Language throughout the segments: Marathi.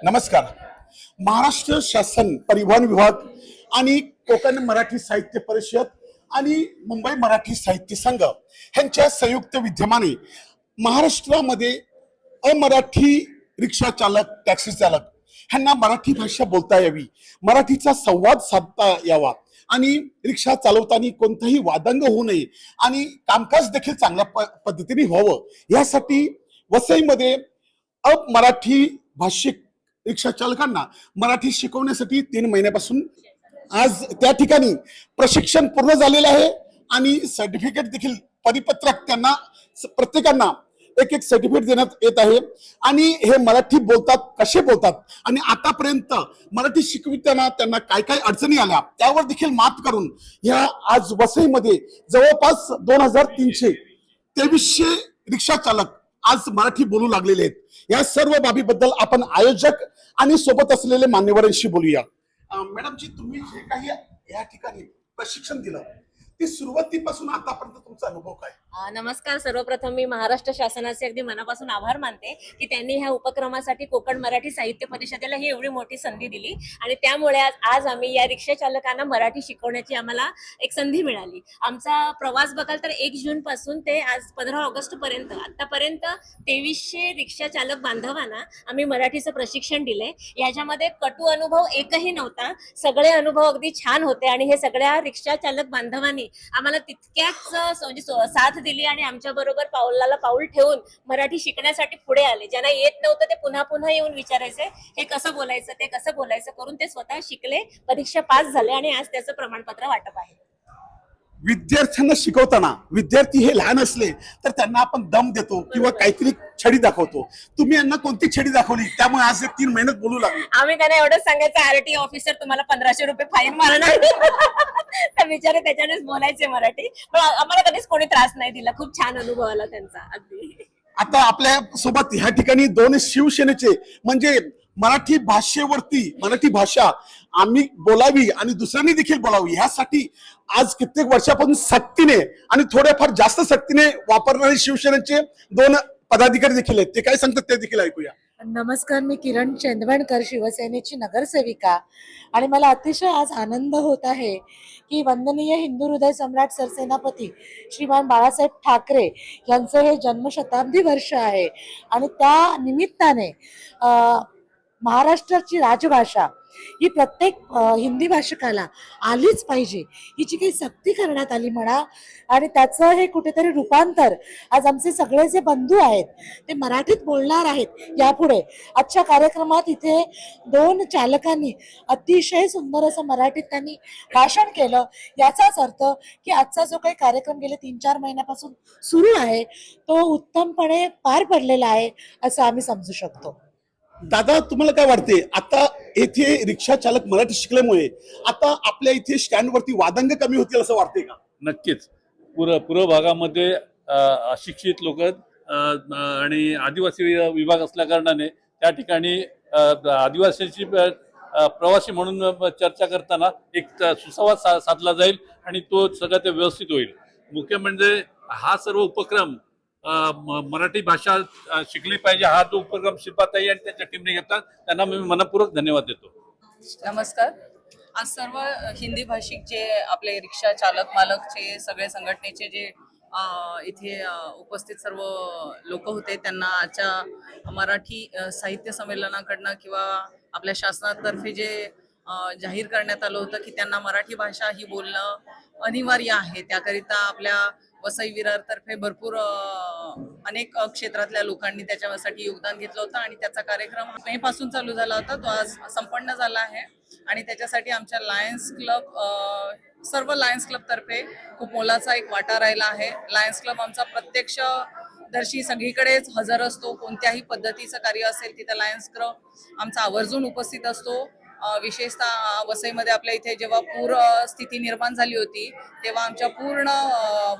नमस्कार. महाराष्ट्र शासन परिवहन विभाग आणि कोकण मराठी साहित्य परिषद आणि मुंबई मराठी साहित्य संघ यांच्या संयुक्त विद्यमाने महाराष्ट्रामध्ये अमराठी रिक्षा चालक, टॅक्सी चालक ह्यांना मराठी भाषा बोलता यावी, मराठीचा संवाद साधता यावा आणि रिक्षा चालवताना कोणताही वादंग होऊ नये आणि कामकाज देखील चांगल्या पद्धतीने व्हावं यासाठी वसईमध्ये मराठी भाषिक रिक्षा चालकांना मराठी शिकवण्यासाठी 3 महिन्यापासून आज त्या ठिकाणी प्रशिक्षण पूर्ण झालेलं आहे आणि सर्टिफिकेट देखील परिपत्रक त्यांना प्रत्येकांना एक एक सर्टिफिकेट देण्यात येत आहे आणि हे मराठी बोलतात कसे बोलतात आणि आतापर्यंत मराठी शिकविताना त्यांना काय काय अडचणी आल्या त्यावर देखील मात करून ह्या आज वसईमध्ये जवळपास 2300 रिक्षा चालक आज मराठी बोलू लागलेले आहेत. या सर्व बाबीबद्दल आपण आयोजक आणि सोबत असलेले मान्यवरांशी बोलूया. मॅडमजी, तुम्ही जे काही या ठिकाणी प्रशिक्षण दिलं ते सुरुवातीपासून आतापर्यंत तुमचा अनुभव काय? नमस्कार. सर्वप्रथम मी महाराष्ट्र शासनाचे अगदी मनापासून आभार मानते की त्यांनी ह्या उपक्रमासाठी कोकण मराठी साहित्य परिषदेला ही एवढी मोठी संधी दिली आणि त्यामुळे आज आम्ही या रिक्षा चालकांना मराठी शिकवण्याची आम्हाला एक संधी मिळाली. आमचा प्रवास बघाल तर 1 जून पासून ते आज 15 ऑगस्ट पर्यंत आतापर्यंत 2300 रिक्षा चालक बांधवांना आम्ही मराठीचं प्रशिक्षण दिले. याच्यामध्ये कटू अनुभव एकही नव्हता. सगळे अनुभव अगदी छान होते आणि हे सगळ्या रिक्षा चालक बांधवांनी आम्हाला तितक्याच म्हणजे साथ दिली आणि आमच्या बरोबर पाऊलाला पाऊल ठेवून मराठी शिकण्यासाठी पुढे आले. ज्यांना येत नव्हतं ते पुन्हा पुन्हा येऊन विचारायचे हे कसं बोलायचं, ते कसं बोलायचं करून ते स्वतः शिकले, परीक्षा पास झाले आणि आज त्याचं प्रमाणपत्र वाटप आहे. विद्यार्थ्यांना शिकवताना विद्यार्थी हे लहान असले तर त्यांना आपण दम देतो किंवा काहीतरी छडी दाखवतो. तुम्ही यांना कोणती छडी दाखवली त्यामुळे आज 3 महिन्यात बोलू लागले? आम्ही त्यांना एवढंच सांगायचं, आरटी ऑफिसर तुम्हाला 1500 रुपये फाईन मारणार तर बिचारे त्याच्यानेच बोलायचे मराठी. पण आम्हाला कधीच कोणी त्रास नाही दिला. खूप छान अनुभव आला त्यांचा. अगदी आता आपल्या सोबत ह्या ठिकाणी 2 शिवसेनेचे म्हणजे मराठी भाषेवरती मराठी भाषा आम्ही बोलावी आणि दुसऱ्यांनी देखील बोलावी यासाठी आज कित्येक वर्षापासून सक्तीने आणि थोड्याफार जास्त सक्तीने वापरणारे शिवसेनेचे 2 पदाधिकारी देखील आहेत. ते काय सांगतात ते देखील ऐकूया. नमस्कार, मी किरण चंदवणकर, शिवसेनेची नगरसेविका. आणि मला अतिशय आज आनंद होत आहे की वंदनीय हिंदू हृदय सम्राट सरसेनापती श्रीमान बाळासाहेब ठाकरे यांचं हे जन्मशताब्दी वर्ष आहे आणि त्या निमित्ताने महाराष्ट्राची राजभाषा ही प्रत्येक हिंदी भाषिकाला आलीच पाहिजे हिची काही सक्ती करण्यात आली म्हणा आणि त्याचं हे कुठेतरी रूपांतर आज आमचे सगळे जे बंधू आहेत ते मराठीत बोलणार आहेत. यापुढे आजच्या कार्यक्रमात इथे 2 चालकांनी अतिशय सुंदर असं मराठीत त्यांनी भाषण केलं. याचाच अर्थ की आजचा जो काही कार्यक्रम गेले 3-4 महिन्यापासून सुरू आहे तो उत्तमपणे पार पडलेला आहे असं आम्ही समजू शकतो. दादा, तुम्हाला काय वाटते आता येथे रिक्षा चालक मराठी शिकल्यामुळे आता आपल्या इथे स्टँडवरती वादंग कमी होतील असं वाटते का? नक्कीच. पूर्व भागामध्ये अशिक्षित लोक आणि आदिवासी विभाग असल्या कारणाने त्या ठिकाणी आदिवासीची प्रवासी म्हणून चर्चा करताना एक सुसंवाद साधला जाईल आणि तो सगळं ते व्यवस्थित होईल. मुख्य म्हणजे हा सर्व उपक्रम मराठी भाषा शिकली पाहिजे हा जो उपक्रम शिल्पाताई आणि त्यांच्या टीमने घेतला त्यांना मी मनपूर्वक धन्यवाद देतो. नमस्कार. आज सर्व हिंदी भाषिक जे आपले रिक्षा चालक मालकचे सगळे संघटनेचे जे इथे उपस्थित सर्व लोक होते त्यांना आजच्या मराठी साहित्य संमेलनाकडनं किंवा आपल्या शासनातर्फे जे जाहीर करण्यात आलं होतं की त्यांना मराठी भाषा ही बोलणं अनिवार्य आहे. त्याकरिता आपल्या वसई विरारतर्फे भरपूर अनेक क्षेत्रातल्या लोकांनी त्याच्यासाठी योगदान घेतलं होतं आणि त्याचा कार्यक्रम मे पासून चालू झाला होता तो आज संपन्न झाला आहे आणि त्याच्यासाठी आमच्या लायन्स क्लब सर्व लायन्स क्लब तर्फे खूप मोलाचा एक वाटा राहिला आहे. लायन्स क्लब आमचा प्रत्यक्ष दर्शी सगळीकडेच हजर असतो. कोणत्याही पद्धतीचं कार्य असेल तिथं लायन्स क्लब आमचा आवर्जून उपस्थित असतो. विशेषतः वसईमध्ये आपल्या इथे जेव्हा पूर स्थिती निर्माण झाली होती तेव्हा आमच्या पूर्ण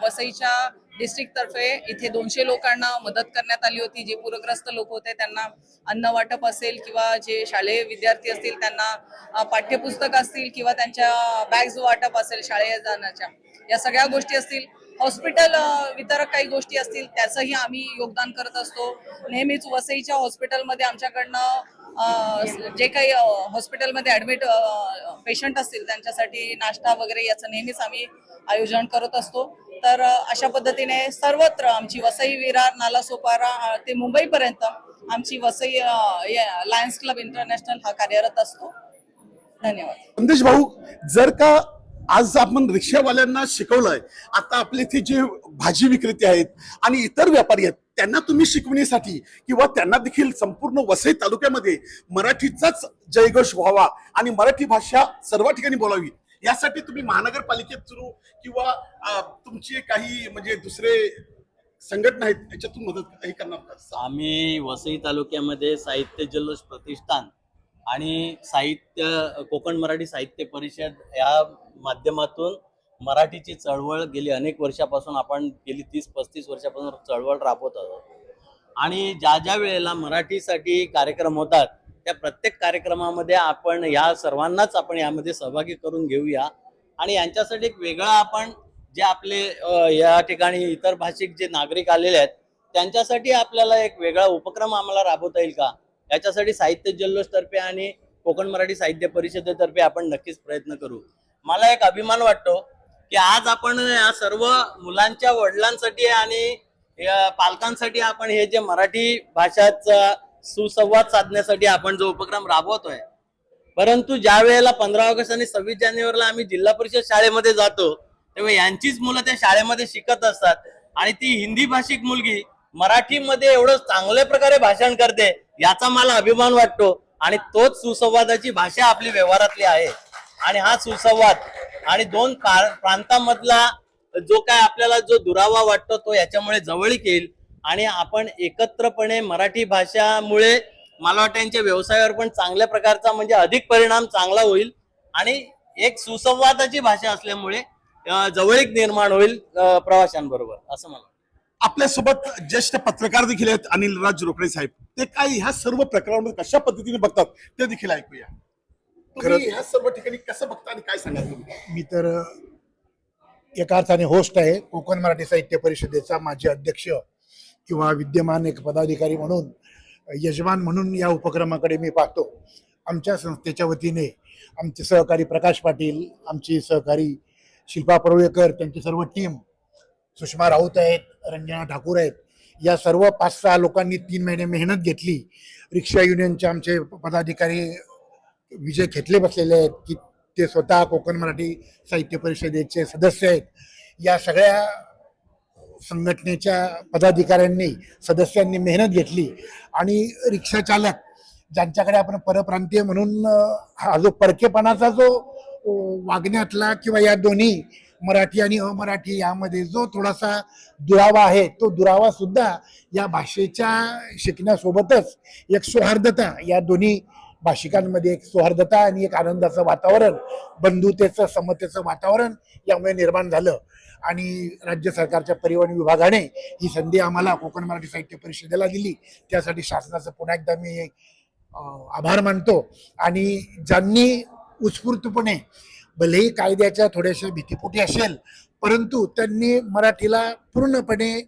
वसईच्या डिस्ट्रिक्ट तर्फे इथे 200 लोकांना मदत करण्यात आली होती. जे पूरग्रस्त लोक होते त्यांना अन्न वाटप असेल किंवा जे शालेय विद्यार्थी असतील त्यांना पाठ्यपुस्तक असतील किंवा त्यांच्या बॅग्स वाटप असेल शाळेत जाण्याच्या, या सगळ्या गोष्टी असतील, हॉस्पिटल वितरक काही गोष्टी असतील त्याचंही आम्ही योगदान करत असतो. नेहमीच वसईच्या हॉस्पिटलमध्ये आमच्याकडनं जे काही हॉस्पिटलमध्ये ऍडमिट पेशंट असतील त्यांच्यासाठी नाश्ता वगैरे याचं नेहमीच आम्ही आयोजन करत असतो. तर अशा पद्धतीने सर्वत्र आमची वसई, विरार, नालासोपारा ते मुंबईपर्यंत आमची वसई लायन्स क्लब इंटरनॅशनल हा कार्यरत असतो. धन्यवाद. संदेश भाऊ, जर का आज आपण रिक्षावाल्यांना शिकवलंय, आता आपले इथे जे भाजी विक्रेते आहेत आणि इतर व्यापारी आहेत त्यांना तुम्ही शिकवण्यासाठी किंवा त्यांना देखील संपूर्ण वसई तालुक्यामध्ये मराठीचाच जयघोष व्हावा आणि मराठी भाषा सर्व ठिकाणी बोलावी, यासाठी तुम्ही महानगरपालिकेत थ्रू किंवा तुमचे काही म्हणजे दुसरे संघटना आहेत त्याच्यातून मदत काही करणार का? आम्ही वसई तालुक्यामध्ये साहित्य जल्लोष प्रतिष्ठान आणि कोकण मराठी साहित्य परिषद या माध्यमातून मराठीची चळवळ गेली अनेक वर्षापासून आपण गेली 30-35 वर्षापासून चळवळ राबवत आहोत. आणि ज्या ज्या वेळेला मराठीसाठी कार्यक्रम होतात त्या प्रत्येक कार्यक्रमामध्ये आपण या सर्वांनाच आपण यामध्ये सहभागी करून घेऊया आणि यांच्यासाठी एक वेगळा आपण जे आपले या ठिकाणी इतर भाषिक जे नागरिक आलेले आहेत त्यांच्यासाठी आपल्याला एक वेगळा उपक्रम आम्हाला राबवता येईल का, याच्यासाठी साहित्य जल्लोष तर्फे आणि कोकण मराठी साहित्य परिषदेतर्फे आपण नक्कीच प्रयत्न करू. मला एक अभिमान वाटतो की आज आपण या सर्व मुलांच्या वडिलांसाठी आणि पालकांसाठी आपण हे जे मराठी भाषाचा सुसंवाद साधण्यासाठी आपण जो उपक्रम राबवतोय, परंतु ज्या वेळेला 15 ऑगस्ट आणि 26 जानेवारीला आम्ही जिल्हा परिषद शाळेमध्ये जातो तेव्हा यांचीच मुलं त्या शाळेमध्ये शिकत असतात आणि ती हिंदी भाषिक मुलगी मराठीमध्ये एवढं चांगल्या प्रकारे भाषण करते, याचा मला अभिमान वाटतो. आणि तोच सुसंवादाची भाषा आपली व्यवहारातली आहे. आणि हा सुसंवाद आणि दोन प्रांतांमधला जो काय आपल्याला जो दुरावा वाटतो तो याच्यामुळे जवळीक येईल आणि आपण एकत्रपणे मराठी भाषामुळे मला वाटतं यांच्या व्यवसायावर पण चांगल्या प्रकारचा म्हणजे अधिक परिणाम चांगला होईल आणि एक सुसंवादाची भाषा असल्यामुळे जवळीक निर्माण होईल प्रवाशांबरोबर, असं मला. आपल्यासोबत ज्येष्ठ पत्रकार देखील आहेत अनिल राज रोकडे साहेब. ते काय ह्या सर्व प्रकरणामध्ये कशा पद्धतीने बघतात ते देखील ऐकूया. तुम्ही ह्या सर्व ठिकाणी कसं बघता आणि काय सांगाल तुम्ही? मी तर एका अर्थाने होस्ट आहे कोकण मराठी साहित्य परिषदेचा, माजी अध्यक्ष किंवा विद्यमान एक पदाधिकारी म्हणून, यजमान म्हणून या उपक्रमाकडे मी पाहतो. आमच्या संस्थेच्या वतीने आमचे सहकारी प्रकाश पाटील, आमची सहकारी शिल्पा परुळेकर, त्यांची सर्व टीम, सुषमा राऊत आहेत, रंजना ठाकूर आहेत, या सर्व 5-6 लोकांनी 3 महिने मेहनत घेतली. रिक्षा युनियनचे आमचे पदाधिकारी विजय खेतले बसलेले आहेत की ते स्वतः कोकण मराठी साहित्य परिषदेचे सदस्य आहेत. या सगळ्या संघटनेच्या पदाधिकाऱ्यांनी, सदस्यांनी मेहनत घेतली आणि रिक्षा चालक ज्यांच्याकडे आपण परप्रांतीय म्हणून हा जो परकेपणाचा जो वागण्यातला किंवा या दोन्ही मराठी आणि अमराठी यामध्ये जो थोडासा दुरावा आहे, तो दुरावा सुद्धा या भाषेच्या शिकण्यासोबतच एक सौहार्दता, या दोन्ही भाषिकांमध्ये एक सौहार्दता आणि एक आनंदाचं वातावरण, बंधुतेचं, समतेचं वातावरण यामुळे निर्माण झालं. आणि राज्य सरकारच्या परिवहन विभागाने ही संधी आम्हाला कोकण मराठी साहित्य परिषदेला दिली, त्यासाठी शासनाचं पुन्हा एकदा मी आभार मानतो. आणि ज्यांनी उत्स्फूर्तपणे, भलेही कायद्याच्या थोड्याशा भीतीपोटी असेल, परंतु त्यांनी मराठीला पूर्णपणे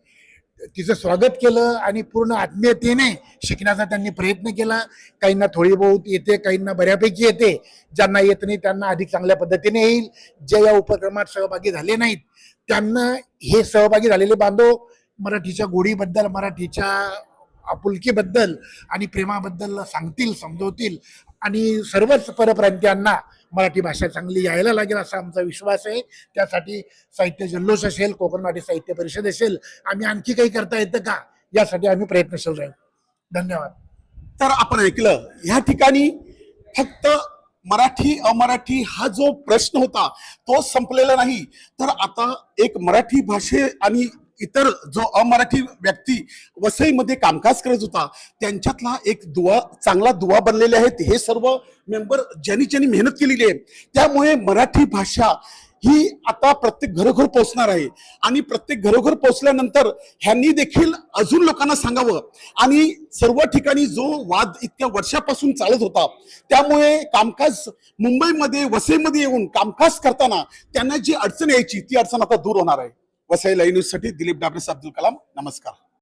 तिचं स्वागत केलं आणि पूर्ण आत्मीयतेने शिकण्याचा त्यांनी प्रयत्न केला. काहींना थोडी बहुत येते, काहींना बऱ्यापैकी येते, ज्यांना येत नाही त्यांना अधिक चांगल्या पद्धतीने येईल. जे या उपक्रमात सहभागी झाले नाहीत त्यांना हे सहभागी झालेले बांधव मराठीच्या गोडीबद्दल, मराठीच्या आपुलकीबद्दल आणि प्रेमाबद्दल सांगतील, समजवतील आणि सर्वच परप्रांतीयांना मराठी भाषा चांगली यायला लागेल असा आमचा विश्वास आहे. त्यासाठी साहित्य जल्लोष असेल, कोकण मराठी साहित्य परिषद असेल, आम्ही आणखी काही करता येतं का यासाठी आम्ही प्रयत्नशील राहू. धन्यवाद. तर आपण ऐकलं, ह्या ठिकाणी फक्त मराठी अमराठी हा जो प्रश्न होता तो संपलेला नाही, तर आता एक मराठी भाषे आणि इतर जो अमराठी व्यक्ती वसईमध्ये कामकाज करत होता त्यांच्यातला एक चांगला दुवा बनलेले आहेत हे सर्व मेंबर ज्यांनी मेहनत केलेली आहे. त्यामुळे मराठी भाषा ही आता प्रत्येक घरोघर पोहोचणार आहे आणि प्रत्येक घरोघर पोहोचल्यानंतर ह्यांनी देखील अजून लोकांना सांगावं. आणि सर्व ठिकाणी जो वाद इतक्या वर्षापासून चालत होता त्यामुळे कामकाज मुंबईमध्ये, वसईमध्ये येऊन कामकाज करताना त्यांना जी अडचण यायची ती अडचण आता दूर होणार आहे. वसई लाईव्ह न्यूज साठी दिलीप डाबरे, अब्दुल कलाम. नमस्कार.